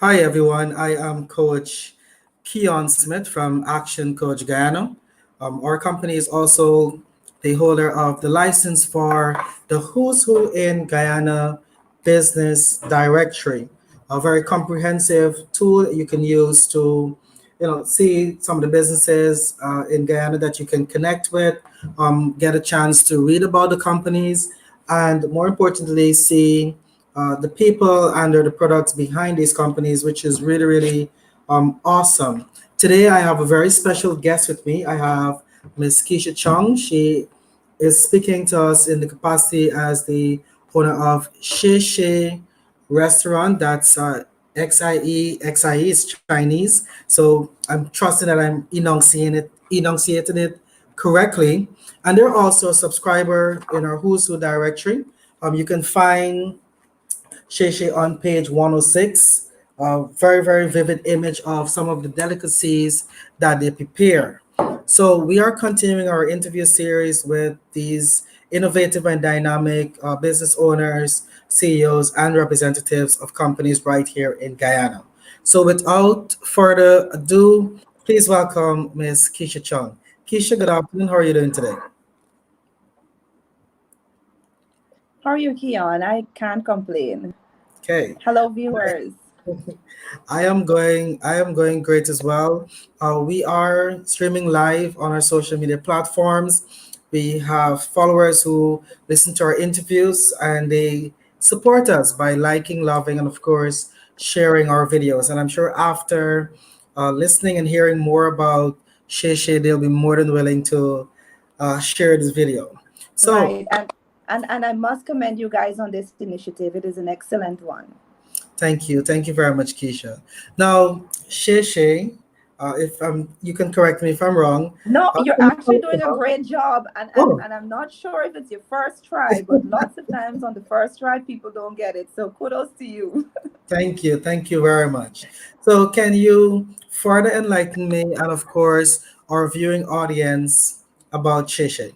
Hi, everyone. I am Coach Keon Smith from Action Coach Guyana. Our company is also the holder of the license for the Who's Who in Guyana Business Directory, a very comprehensive tool you can use to, see some of the businesses in Guyana that you can connect with, get a chance to read about the companies, and more importantly, see the people and the products behind these companies, which is really, really awesome. Today, I have a very special guest with me. I have Miss Keisha Chung. She is speaking to us in the capacity as the owner of Xie Xie restaurant. That's XIE is Chinese. So I'm trusting that I'm enunciating it correctly. And they're also a subscriber in our Who's Who directory. You can find Xie Xie on page 106. A very, very vivid image of some of the delicacies that they prepare. So we are continuing our interview series with these innovative and dynamic business owners, CEOs, and representatives of companies right here in Guyana. So without further ado, please welcome Ms. Keisha Chung. Keisha, good afternoon. How are you doing today? How are you, Keon? I can't complain. Okay. Hello, viewers. I am going great as well. We are streaming live on our social media platforms. We have followers who listen to our interviews and they support us by liking, loving, and of course sharing our videos. And I'm sure after listening and hearing more about Shea Shea, they'll be more than willing to share this video. So Right. And I must commend you guys on this initiative. It is an excellent one. thank you very much, Keisha. Now, Shea Shea, if you can correct me if I'm wrong. No, you're Can you tell actually us doing a about- great job. And, and, Oh, and I'm not sure if it's your first try, but lots of times on the first try, people don't get it. So kudos to you. thank you very much. So, can you further enlighten me and, of course, our viewing audience about Shea Shea?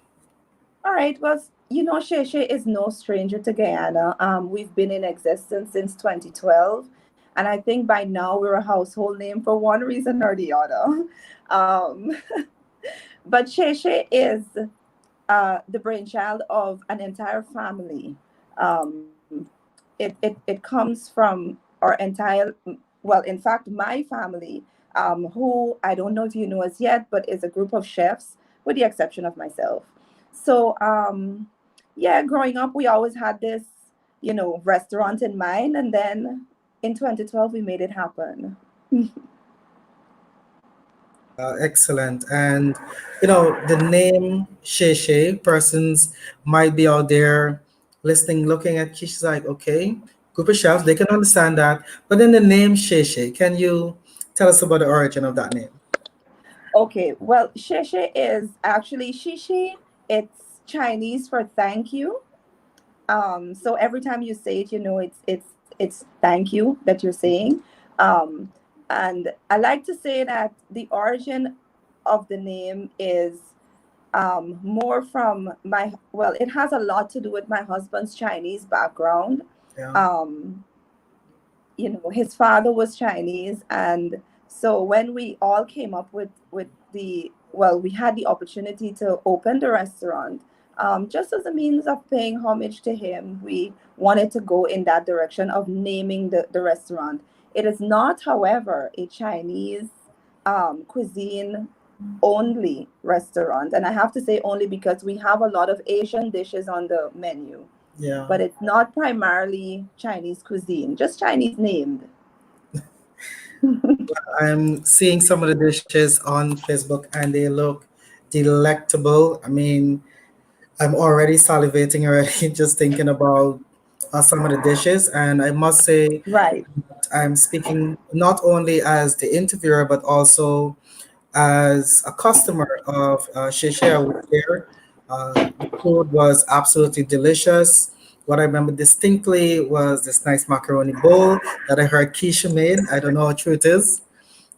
All right. Well, Xie Xie is no stranger to Guyana. We've been in existence since 2012. And I think by now we're a household name for one reason or the other. Um, but Xie Xie is the brainchild of an entire family. Um, it comes from our entire, well, in fact, my family, who I don't know if you know us yet, but is a group of chefs, with the exception of myself. So, yeah, growing up, we always had this, restaurant in mind. And then in 2012, we made it happen. Excellent. And, the name Shea Shea, persons might be out there listening, looking at Keisha's like, okay, group of chefs, they can understand that. But then the name Shea Shea, can you tell us about the origin of that name? Okay, well, Xie Xie is actually Xi. It's Chinese for thank you. So every time you say it, it's thank you that you're saying. um and I like to say that the origin of the name is more from my, well, it has a lot to do with my husband's Chinese background. Yeah. um his father was Chinese, and so when we all came up with the, well, we had the opportunity to open the restaurant, just as a means of paying homage to him. We wanted to go in that direction of naming the restaurant. It is not, however, a Chinese cuisine only restaurant, and I have to say only because we have a lot of Asian dishes on the menu, Yeah. but it's not primarily Chinese cuisine, just Chinese named. I'm seeing some of the dishes on Facebook and they look delectable. I mean, I'm already salivating already just thinking about some of the dishes. And I must say, Right. I'm speaking not only as the interviewer, but also as a customer of Shisha over there. The food was absolutely delicious. What I remember distinctly was this nice macaroni bowl that I heard Keisha made. I don't know how true it is,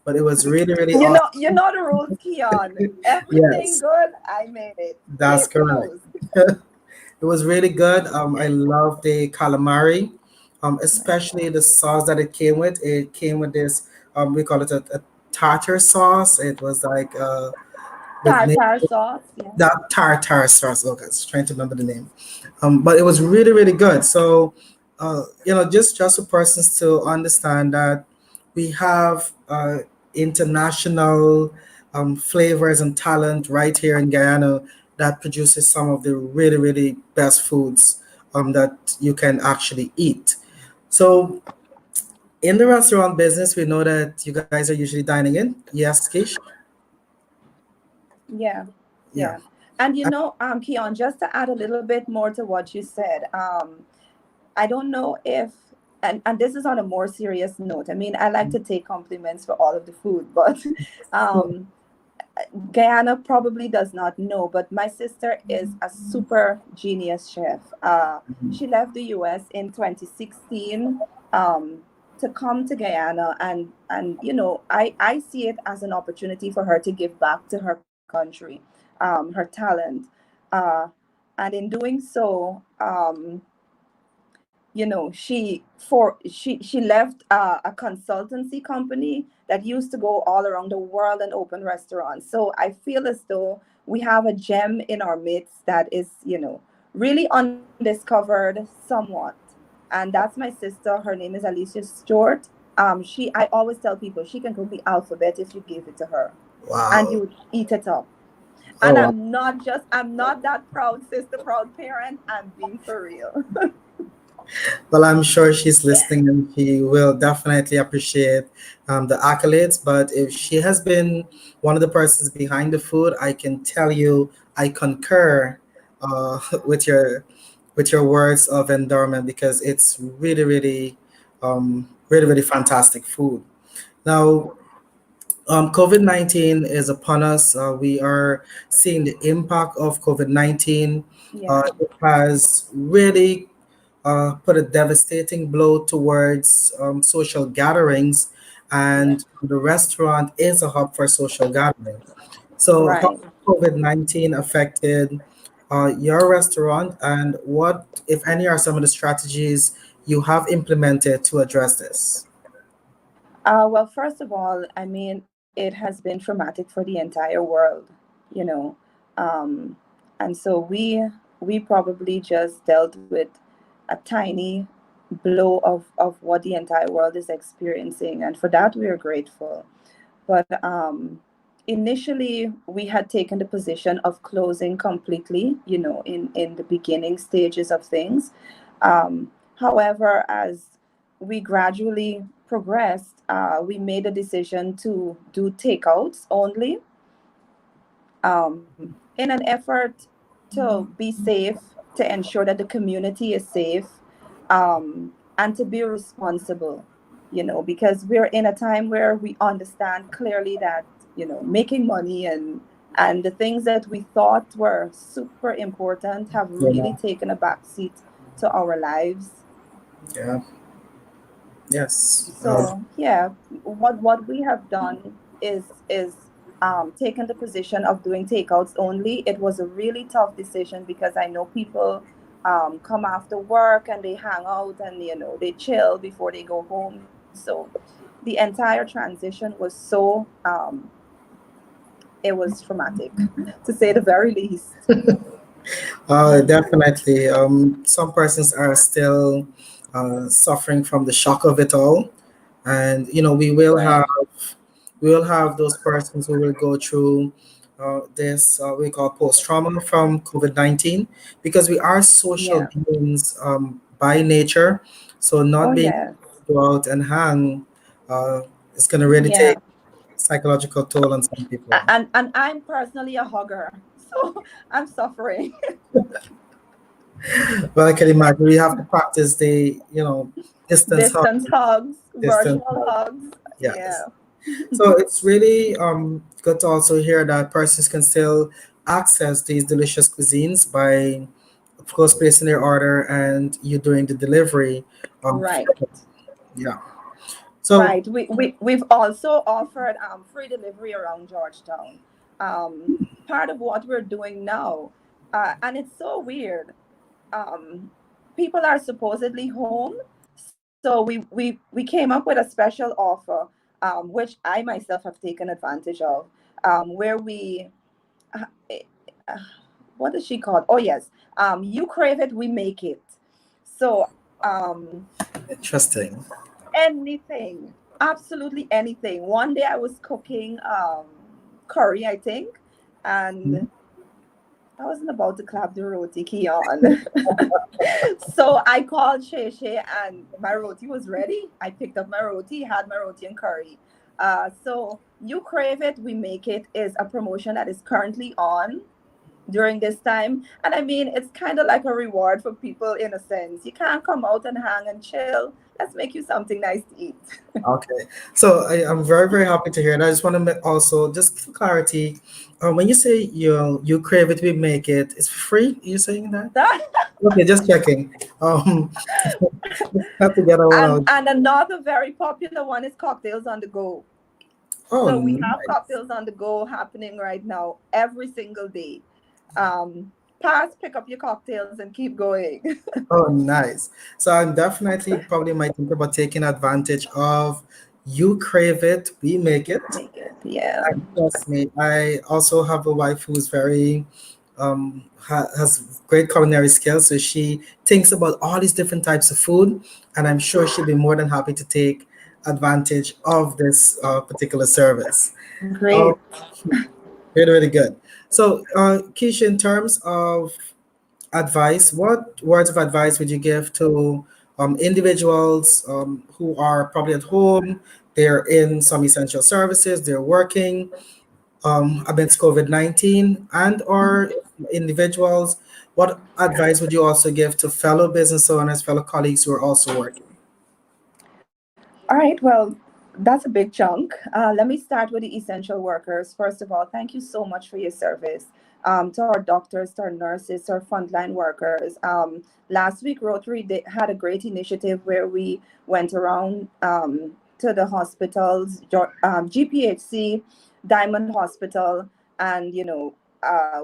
but it was really, really You awesome. know the rules, Keon. Everything Yes, good, I made it. that's Case correct. closed. It was really good. I love the calamari. especially the sauce that it came with. It came with this, we call it a tartar sauce. It was like with Tartar sauce, yeah. that tartar sauce. Okay, I was trying to remember the name. But it was really, really good. So, just for persons to understand that we have international flavors and talent right here in Guyana that produces some of the really, really best foods that you can actually eat. So, in the restaurant business, we know that you guys are usually dining in. Yes, Kish? Yeah, Yeah. yeah. And Keon, just to add a little bit more to what you said, I don't know if, and this is on a more serious note. I mean, I like to take compliments for all of the food, but um, Guyana probably does not know, but my sister is a super genius chef. She left the US in 2016 to come to Guyana, and I see it as an opportunity for her to give back to her country, her talent, uh, and in doing so, she left a consultancy company that used to go all around the world and open restaurants. So I feel as though we have a gem in our midst that is really undiscovered somewhat. And that's my sister. Her name is Alicia Stewart. I always tell people she can cook the alphabet if you give it to her, and Wow. you would eat it up. And Oh, wow. I'm not that proud sister, proud parent. I'm being for real. Well, I'm sure she's listening and she will definitely appreciate the accolades. But if she has been one of the persons behind the food, I can tell you I concur with your words of endowment because it's really, really, really, really fantastic food. Now, COVID-19 is upon us. We are seeing the impact of COVID-19. Yeah, It has really put a devastating blow towards social gatherings, yeah, and the restaurant is a hub for social gathering. So, how right. COVID 19 affected your restaurant, and what, if any, are some of the strategies you have implemented to address this? Well, first of all, I mean, it has been traumatic for the entire world, you know, um, and so we probably just dealt with a tiny blow of what the entire world is experiencing, and for that we are grateful. But initially, we had taken the position of closing completely, in the beginning stages of things. However, as we gradually progressed, we made a decision to do takeouts only, in an effort to be safe, to ensure that the community is safe, and to be responsible, because we're in a time where we understand clearly that, making money and the things that we thought were super important have really Yeah, taken a back seat to our lives. yeah, yes. So yeah, what we have done is taken the position of doing takeouts only. It was a really tough decision because I know people come after work and they hang out and they chill before they go home. So the entire transition was so it was traumatic to say the very least. Definitely. Some persons are still suffering from the shock of it all, and Right. we will have those persons who will go through this we call post trauma from COVID-19 because we are social Yeah. beings by nature. So not Oh being yeah. able to go out and hang uh, is going to really take Yeah. psychological toll on some people. And I'm personally a hugger, so I'm suffering. But I can imagine we have to practice the distance hug, Distance hugs, distance virtual hug. hugs. Yes. Yeah. So it's really good to also hear that persons can still access these delicious cuisines by, of course, placing their order and you doing the delivery. Right. Yeah. So Right. We've also offered free delivery around Georgetown. Part of what we're doing now, and it's so weird. Um, People are supposedly home, So we came up with a special offer, which I myself have taken advantage of, where we uh, uh, what is she called? Oh yes, you crave it, we make it. So Interesting. anything, absolutely anything. One day I was cooking curry, I think, and I wasn't about to clap the roti, Keon. So I called Xie Xie and my roti was ready. I picked up my roti, had my roti and curry. So You Crave It, We Make It is a promotion that is currently on during this time. And I mean, it's kind of like a reward for people in a sense. You can't come out and hang and chill. Let's make you something nice to eat. Okay, so I'm very, very happy to hear it. I just want to also, just for clarity, when you say you crave it, we make it, it's free. You're saying that? Okay, just checking. Um, have to get all out. And another very popular one is cocktails on the go. Oh, So we have nice. cocktails on the go happening right now every single day. Pass, pick up your cocktails and keep going. Oh, nice. So I'm definitely probably might think about taking advantage of you crave it, we make it. Make it, yeah. Trust me, I also have a wife who's very has great culinary skills. So she thinks about all these different types of food, and I'm sure she'll be more than happy to take advantage of this particular service. Great. Oh, really, really good. So, Keisha, in terms of advice, what words of advice would you give to individuals who are probably at home? They're in some essential services, they're working amidst COVID-19, and or individuals. What advice would you also give to fellow business owners, fellow colleagues who are also working? All right, well, that's a big chunk. Let me start with the essential workers. First of all, thank you so much for your service. To our doctors, to our nurses, to our frontline workers. Last week, Rotary had a great initiative where we went around to the hospitals, GPHC, Diamond Hospital, and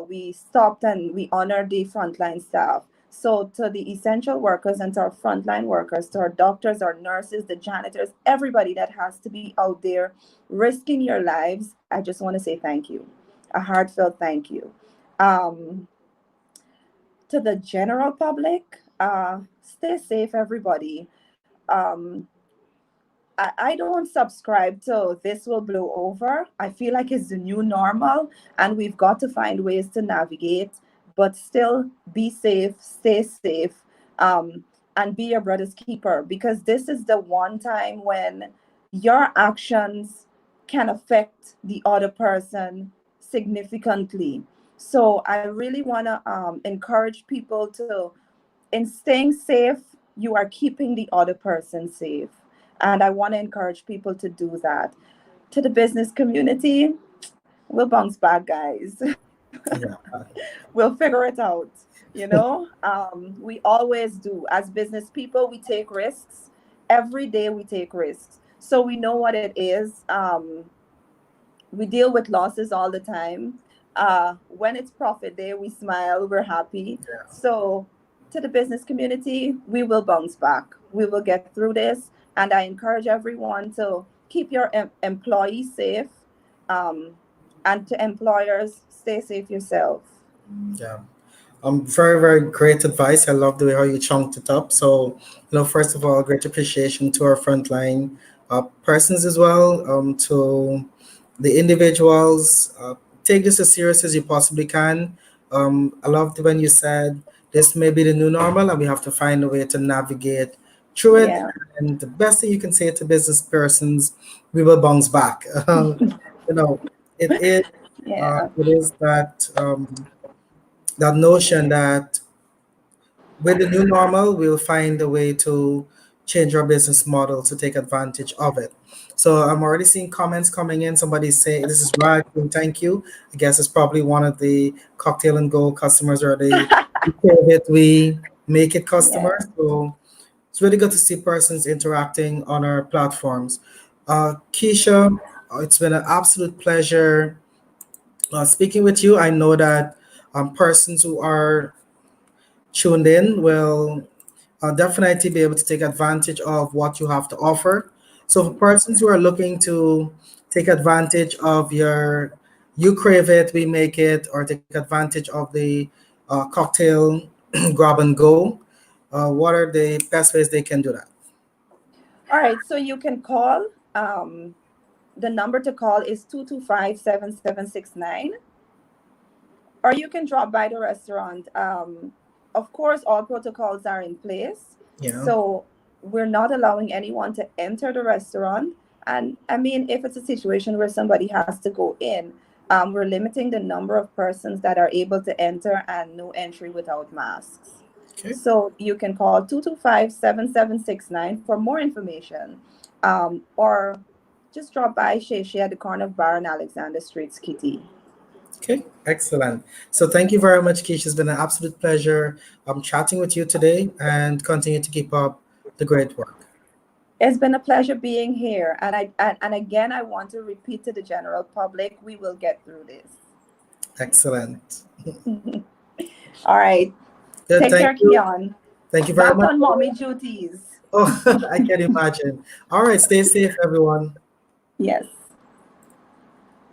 we stopped and we honored the frontline staff. So, to the essential workers and to our frontline workers, to our doctors, our nurses, the janitors, everybody that has to be out there risking your lives, I just want to say thank you. A heartfelt thank you. Um, to the general public, stay safe, everybody. Um, I don't subscribe to this will blow over. I feel like it's the new normal, and we've got to find ways to navigate, but still be safe, stay safe, um, and be your brother's keeper, because this is the one time when your actions can affect the other person significantly. So I really want to encourage people to, in staying safe, you are keeping the other person safe. And I want to encourage people to do that. To the business community, we'll bounce back, guys. Yeah, We'll figure it out. We always do. As business people, we take risks. Every day we take risks. So we know what it is. We deal with losses all the time. When it's profit day, we smile, we're happy. yeah, So, to the business community, we will bounce back. We will get through this. And I encourage everyone to keep your employees safe, um, and to employers, stay safe yourself. yeah. Very, very great advice. I love the way how you chunked it up. So, first of all, great appreciation to our frontline persons as well, to the individuals. Take this as serious as you possibly can. I loved when you said this may be the new normal and we have to find a way to navigate through it. Yeah, And the best thing you can say to business persons, we will bounce back. You know, it is, yeah, it is that. That notion that with the new normal, we'll find a way to change our business model to take advantage of it. So I'm already seeing comments coming in. Somebody's saying, "This is right. Thank you." I guess it's probably one of the cocktail and go customers or the that we make it yeah. customers. So it's really good to see persons interacting on our platforms. Keisha, it's been an absolute pleasure speaking with you. I know that persons who are tuned in will definitely be able to take advantage of what you have to offer. So for persons who are looking to take advantage of your you crave it, we make it, or take advantage of the cocktail grab and go, what are the best ways they can do that? All right, so you can call. The number to call is 225-7769, or you can drop by the restaurant. Of course, all protocols are in place, Yeah. so we're not allowing anyone to enter the restaurant. And I mean, if it's a situation where somebody has to go in, we're limiting the number of persons that are able to enter and no entry without masks. Okay. So you can call 225-7769 for more information, or just drop by Xie Xie at the corner of Bar and Alexander Street, Kitty. Okay, excellent. So thank you very much, Keisha. It's been an absolute pleasure chatting with you today, and continue to keep up the great work. It's been a pleasure being here, and and again, I want to repeat to the general public, we will get through this. Excellent. All right, Good, take thank care, you. Keon. Thank you very Back much. on mommy duties. Oh, I can imagine. All right, stay safe, everyone. Yes.